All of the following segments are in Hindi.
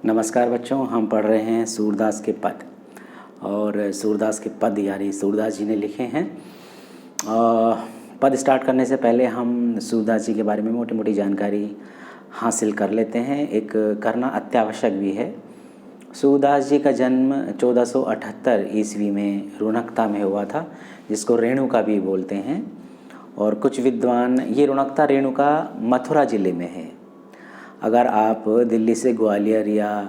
नमस्कार बच्चों, हम पढ़ रहे हैं सूरदास के पद। और सूरदास के पद यानी सूरदास जी ने लिखे हैं। पद स्टार्ट करने से पहले हम सूरदास जी के बारे में मोटी मोटी जानकारी हासिल कर लेते हैं, एक करना अत्यावश्यक भी है। सूरदास जी का जन्म 1478 ईस्वी में रुणकता में हुआ था, जिसको रेणुका भी बोलते हैं। और कुछ विद्वान, ये रुणकता रेणुका मथुरा ज़िले में है। अगर आप दिल्ली से ग्वालियर या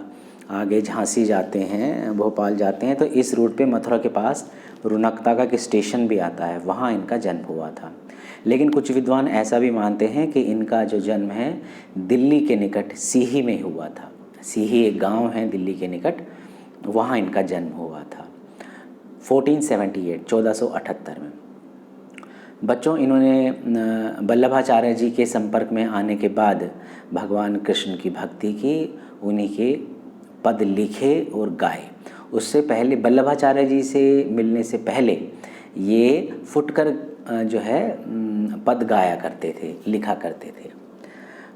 आगे झांसी जाते हैं, भोपाल जाते हैं, तो इस रूट पे मथुरा के पास रुणकता का एक स्टेशन भी आता है, वहाँ इनका जन्म हुआ था। लेकिन कुछ विद्वान ऐसा भी मानते हैं कि इनका जो जन्म है दिल्ली के निकट सीही में हुआ था। सीही एक गांव है दिल्ली के निकट, वहाँ इनका जन्म हुआ था 1478 में। बच्चों, इन्होंने वल्लभाचार्य जी के संपर्क में आने के बाद भगवान कृष्ण की भक्ति की, उन्हीं के पद लिखे और गाए। उससे पहले वल्लभाचार्य जी से मिलने से पहले ये फुटकर जो है पद गाया करते थे, लिखा करते थे।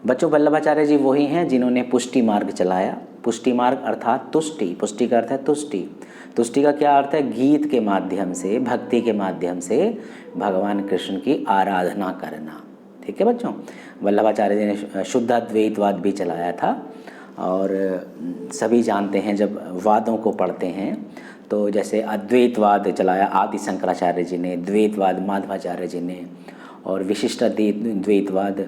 बच्चों, वल्लभाचार्य जी वही हैं जिन्होंने पुष्टि मार्ग चलाया। पुष्टि मार्ग अर्थात तुष्टि, पुष्टि का अर्थ है तुष्टि। तुष्टि का क्या अर्थ है? गीत के माध्यम से, भक्ति के माध्यम से भगवान कृष्ण की आराधना करना। ठीक है बच्चों, वल्लभाचार्य जी ने शुद्ध अद्वैतवाद भी चलाया था। और सभी जानते हैं, जब वादों को पढ़ते हैं तो जैसे अद्वैतवाद चलाया आदि शंकराचार्य जी ने, द्वैतवाद माधवाचार्य जी ने, और विशिष्ट द्वैतवाद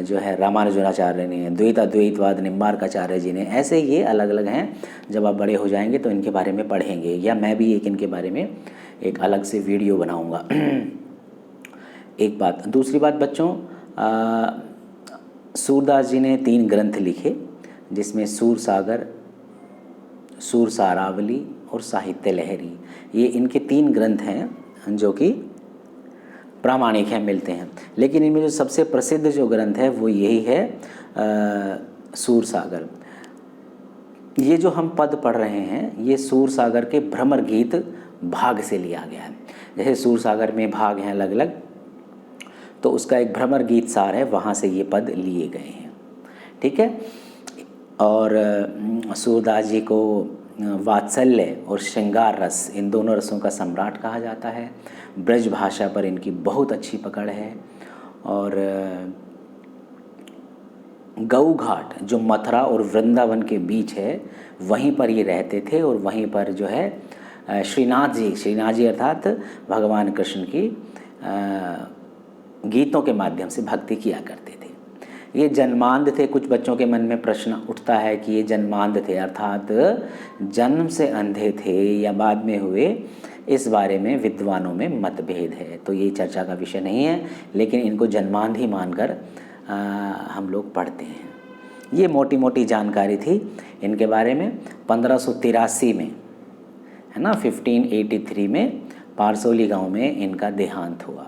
जो है रामानुजाचार्य ने, द्वैत अद्वैतवाद निम्बार्काचार्य जी ने। ऐसे ये अलग अलग हैं। जब आप बड़े हो जाएंगे तो इनके बारे में पढ़ेंगे, या मैं भी एक इनके बारे में एक अलग से वीडियो बनाऊंगा। एक बात। दूसरी बात बच्चों, सूरदास जी ने 3 ग्रंथ लिखे, जिसमें सूरसागर, सूरसारावली और साहित्य लहरी, ये इनके 3 ग्रंथ हैं जो कि प्रामाणिक हैं, मिलते हैं। लेकिन इनमें जो सबसे प्रसिद्ध जो ग्रंथ है वो यही है सूरसागर। ये जो हम पद पढ़ रहे हैं ये सूरसागर के भ्रमर गीत भाग से लिया गया है। जैसे सूरसागर में भाग हैं अलग अलग, तो उसका एक भ्रमर गीत सार है, वहाँ से ये पद लिए गए हैं। ठीक है। और सूरदास जी को वात्सल्य और श्रृंगार रस, इन दोनों रसों का सम्राट कहा जाता है। ब्रज भाषा पर इनकी बहुत अच्छी पकड़ है। और गऊ घाट जो मथुरा और वृंदावन के बीच है, वहीं पर ये रहते थे। और वहीं पर जो है श्रीनाथ जी अर्थात भगवान कृष्ण की गीतों के माध्यम से भक्ति किया करते थे। ये जन्मांध थे। कुछ बच्चों के मन में प्रश्न उठता है कि ये जन्मांध थे अर्थात जन्म से अंधे थे या बाद में हुए, इस बारे में विद्वानों में मतभेद है। तो ये चर्चा का विषय नहीं है, लेकिन इनको जन्मांध ही मानकर हम लोग पढ़ते हैं। ये मोटी मोटी जानकारी थी इनके बारे में। 1583 में, है ना, 1583 में पारसोली गांव में इनका देहांत हुआ।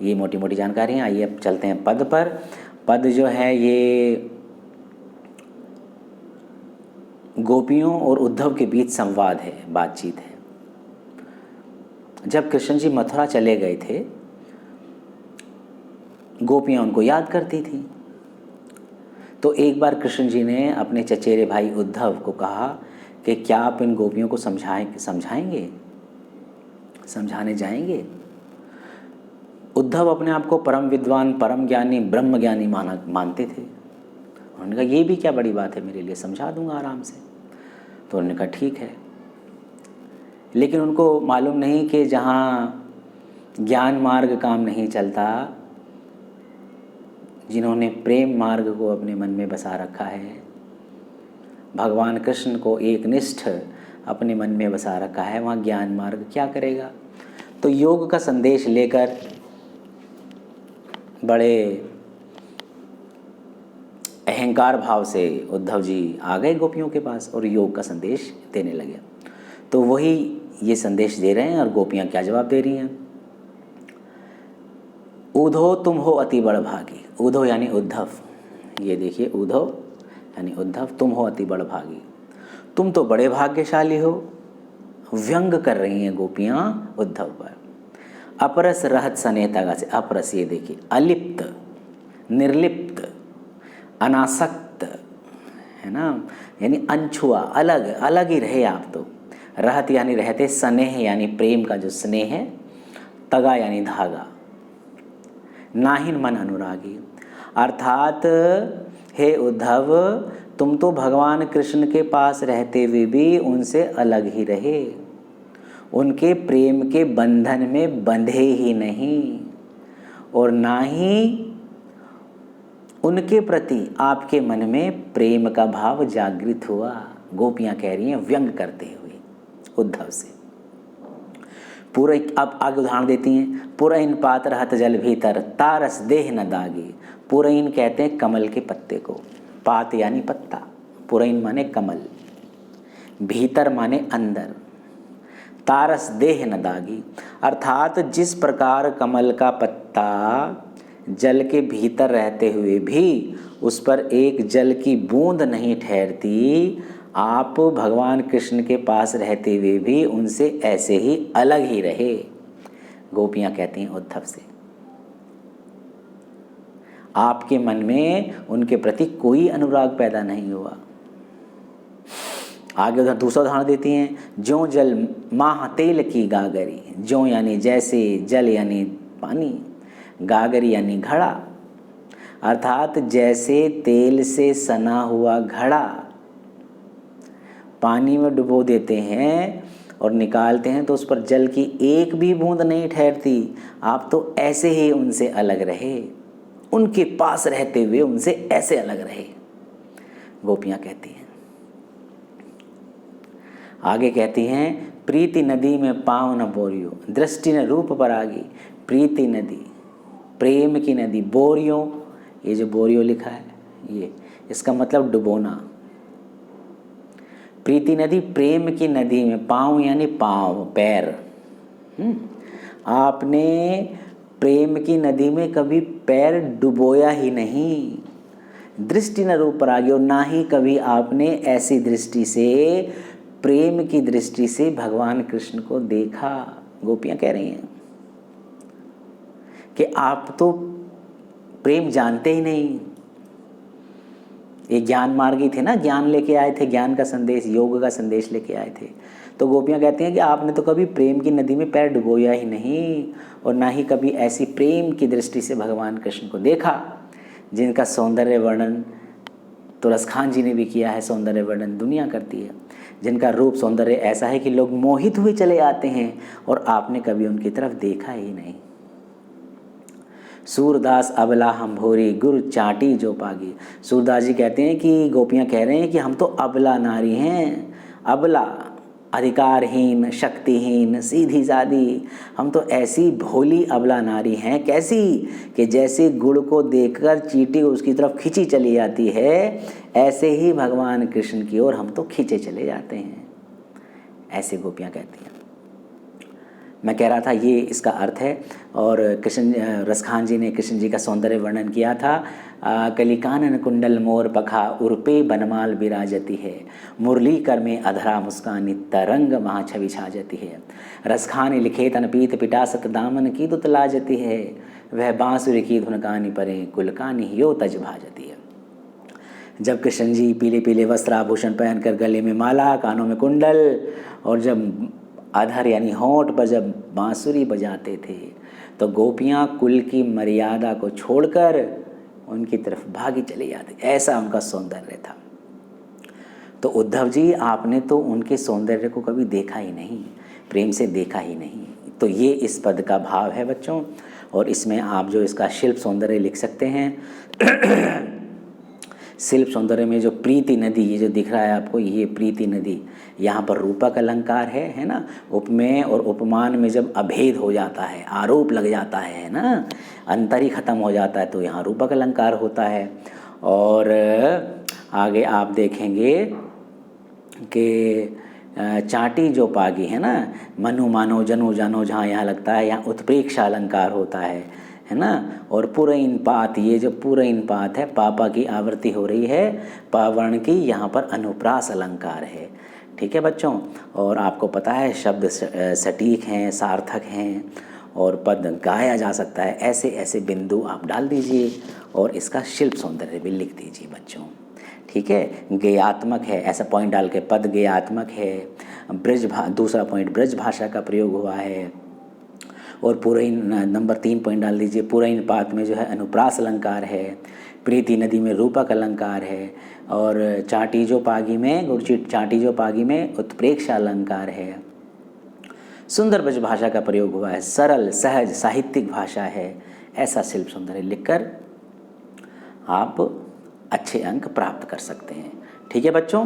ये मोटी मोटी जानकारी है। आइए अब चलते हैं पद पर। पद जो है ये गोपियों और उद्धव के बीच संवाद है, बातचीत है। जब कृष्ण जी मथुरा चले गए थे, गोपियां उनको याद करती थी। तो एक बार कृष्ण जी ने अपने चचेरे भाई उद्धव को कहा कि क्या आप इन गोपियों को समझाएंगे, समझाने जाएंगे। उद्धव अपने आप को परम विद्वान, परम ज्ञानी, ब्रह्म ज्ञानी मानते थे। उन्होंने कहा ये भी क्या बड़ी बात है मेरे लिए, समझा दूंगा आराम से। तो उन्होंने कहा ठीक है। लेकिन उनको मालूम नहीं कि जहाँ ज्ञान मार्ग काम नहीं चलता, जिन्होंने प्रेम मार्ग को अपने मन में बसा रखा है, भगवान कृष्ण को एकनिष्ठ अपने मन में बसा रखा है, वहाँ ज्ञान मार्ग क्या करेगा। तो योग का संदेश लेकर बड़े अहंकार भाव से उद्धव जी आ गए गोपियों के पास और योग का संदेश देने लगे। तो वही ये संदेश दे रहे हैं। और गोपियाँ क्या जवाब दे रही हैं? उधो तुम हो अति बड़ भागी। उधो यानी उद्धव। ये देखिए, उधो यानी उद्धव, तुम हो अति बड़ भागी, तुम तो बड़े भाग्यशाली हो। व्यंग कर रही हैं गोपियाँ उद्धव पर। अपरस रहत सनेता से, अपरस ये देखिए, अलिप्त, निर्लिप्त, अनासक्त, है ना, यानी अनछुआ, अलग अलग ही रहे आप तो। रहत यानी रहते, स्नेह यानी प्रेम का जो स्नेह है, तगा यानी धागा, नाहिन मन अनुरागी। अर्थात हे उद्धव, तुम तो भगवान कृष्ण के पास रहते हुए भी उनसे अलग ही रहे, उनके प्रेम के बंधन में बंधे ही नहीं, और ना ही उनके प्रति आपके मन में प्रेम का भाव जागृत हुआ। गोपियाँ कह रही हैं व्यंग करते हुए उद्धव से। पूरा अब आगे उदाहरण देती हैं, पुरैन पात रहत जल भीतर, तारस देह न दागी। पुरैन कहते हैं कमल के पत्ते को, पात यानी पत्ता, पुरैन माने कमल, भीतर माने अंदर, तारस देह न दागी। अर्थात जिस प्रकार कमल का पत्ता जल के भीतर रहते हुए भी उस पर एक जल की बूंद नहीं ठहरती, आप भगवान कृष्ण के पास रहते हुए भी उनसे ऐसे ही अलग ही रहे। गोपियाँ कहती हैं उद्धव से, आपके मन में उनके प्रति कोई अनुराग पैदा नहीं हुआ। आगे उधर दूसरा उदाहरण देती हैं, ज्यों जल माह तेल की गागरी। ज्यों यानी जैसे, जल यानी पानी, गागरी यानी घड़ा। अर्थात जैसे तेल से सना हुआ घड़ा पानी में डुबो देते हैं और निकालते हैं तो उस पर जल की एक भी बूंद नहीं ठहरती, आप तो ऐसे ही उनसे अलग रहे, उनके पास रहते हुए उनसे ऐसे अलग रहे। गोपियाँ कहती हैं। आगे कहती हैं, प्रीति नदी में पाँव न बोरियो, दृष्टि न रूप पर आगी। प्रीति नदी, प्रेम की नदी, बोरियो, ये जो बोरियो लिखा है ये, इसका मतलब डुबोना। प्रीति नदी, प्रेम की नदी में, पाँव यानी पाँव, पैर। आपने प्रेम की नदी में कभी पैर डुबोया ही नहीं। दृष्टि न रूप पर आगे, और ना ही कभी आपने ऐसी दृष्टि से, प्रेम की दृष्टि से भगवान कृष्ण को देखा। गोपियाँ कह रही हैं कि आप तो प्रेम जानते ही नहीं। ये ज्ञान मार्गी थे ना, ज्ञान लेके आए थे, ज्ञान का संदेश, योग का संदेश लेके आए थे। तो गोपियाँ कहती हैं कि आपने तो कभी प्रेम की नदी में पैर डुबोया ही नहीं, और ना ही कभी ऐसी प्रेम की दृष्टि से भगवान कृष्ण को देखा, जिनका सौंदर्य वर्णन तो रसखान जी ने भी किया है। सौंदर्य वर्णन दुनिया करती है, जिनका रूप सौंदर्य ऐसा है कि लोग मोहित हुए चले आते हैं, और आपने कभी उनकी तरफ देखा ही नहीं। सूरदास अबला हम भोरी, गुरु चाटी जो पागी। सूरदास जी कहते हैं कि गोपियाँ कह रहे हैं कि हम तो अबला नारी हैं, अबला, अधिकारहीन, शक्तिहीन, सीधी सादी, हम तो ऐसी भोली अबला नारी हैं। कैसी कि जैसे गुड़ को देखकर चींटी उसकी तरफ खींची चली जाती है, ऐसे ही भगवान कृष्ण की ओर हम तो खींचे चले जाते हैं। ऐसे गोपियाँ कहती हैं। मैं कह रहा था ये इसका अर्थ है। और कृष्ण, रसखान जी ने कृष्ण जी का सौंदर्य वर्णन किया था। कलिकानन कुंडल मोर पखा, उर्पे बनमाल विराजती है, मुरली कर में अधरा मुस्कानी, तरंग महा छवि छाजती है। रसखान लिखे तन पीत पिटा सत दामन की दुत लाजती है, वह बांसुरी की धुन कानी परे, कुलकानी यो तज भाजती है। जब कृष्ण जी पीले पीले वस्त्र आभूषण पहनकर, गले में माला, कानों में कुंडल, और जब अधर यानी होंठ पर जब बांसुरी बजाते थे, तो गोपियाँ कुल की मर्यादा को छोड़कर उनकी तरफ भागी चली जाती। ऐसा उनका सौंदर्य था। तो उद्धव जी, आपने तो उनके सौंदर्य को कभी देखा ही नहीं, प्रेम से देखा ही नहीं। तो ये इस पद का भाव है बच्चों। और इसमें आप जो इसका शिल्प सौंदर्य लिख सकते हैं। शिल्प सौंदर्य में जो प्रीति नदी, ये जो दिख रहा है आपको, ये प्रीति नदी, यहाँ पर रूपक अलंकार है ना। उपमेय और उपमान में जब अभेद हो जाता है, आरोप लग जाता है ना, अंतर ही खत्म हो जाता है, तो यहाँ रूपक अलंकार होता है। और आगे आप देखेंगे कि चाटी जो पागी है ना, मनु मानो जनु जानो, जहाँ यहाँ लगता है, यहाँ उत्प्रेक्ष अलंकार होता है ना। और पुरैन पात, ये जो पुरैन पात है, पापा की आवृत्ति हो रही है, पावर्ण की, यहाँ पर अनुप्रास अलंकार है। ठीक है बच्चों। और आपको पता है शब्द सटीक हैं, सार्थक हैं, और पद गाया जा सकता है। ऐसे ऐसे बिंदु आप डाल दीजिए और इसका शिल्प सौंदर्य भी लिख दीजिए बच्चों। ठीक है। गेयात्मक है, ऐसा पॉइंट डाल के, पद गेयात्मक है। दूसरा पॉइंट ब्रज भाषा का प्रयोग हुआ है। और पुरैन नंबर 3 पॉइंट डाल दीजिए, पुरैन पात में जो है अनुप्रास अलंकार है। प्रीति नदी में रूपक अलंकार है। और चाटीजोपागी में चाटीजोपागी में उत्प्रेक्ष अलंकार है। सुंदर ब्रज भाषा का प्रयोग हुआ है, सरल सहज साहित्यिक भाषा है, ऐसा शिल्प सुंदर है लिखकर आप अच्छे अंक प्राप्त कर सकते हैं। ठीक है बच्चों।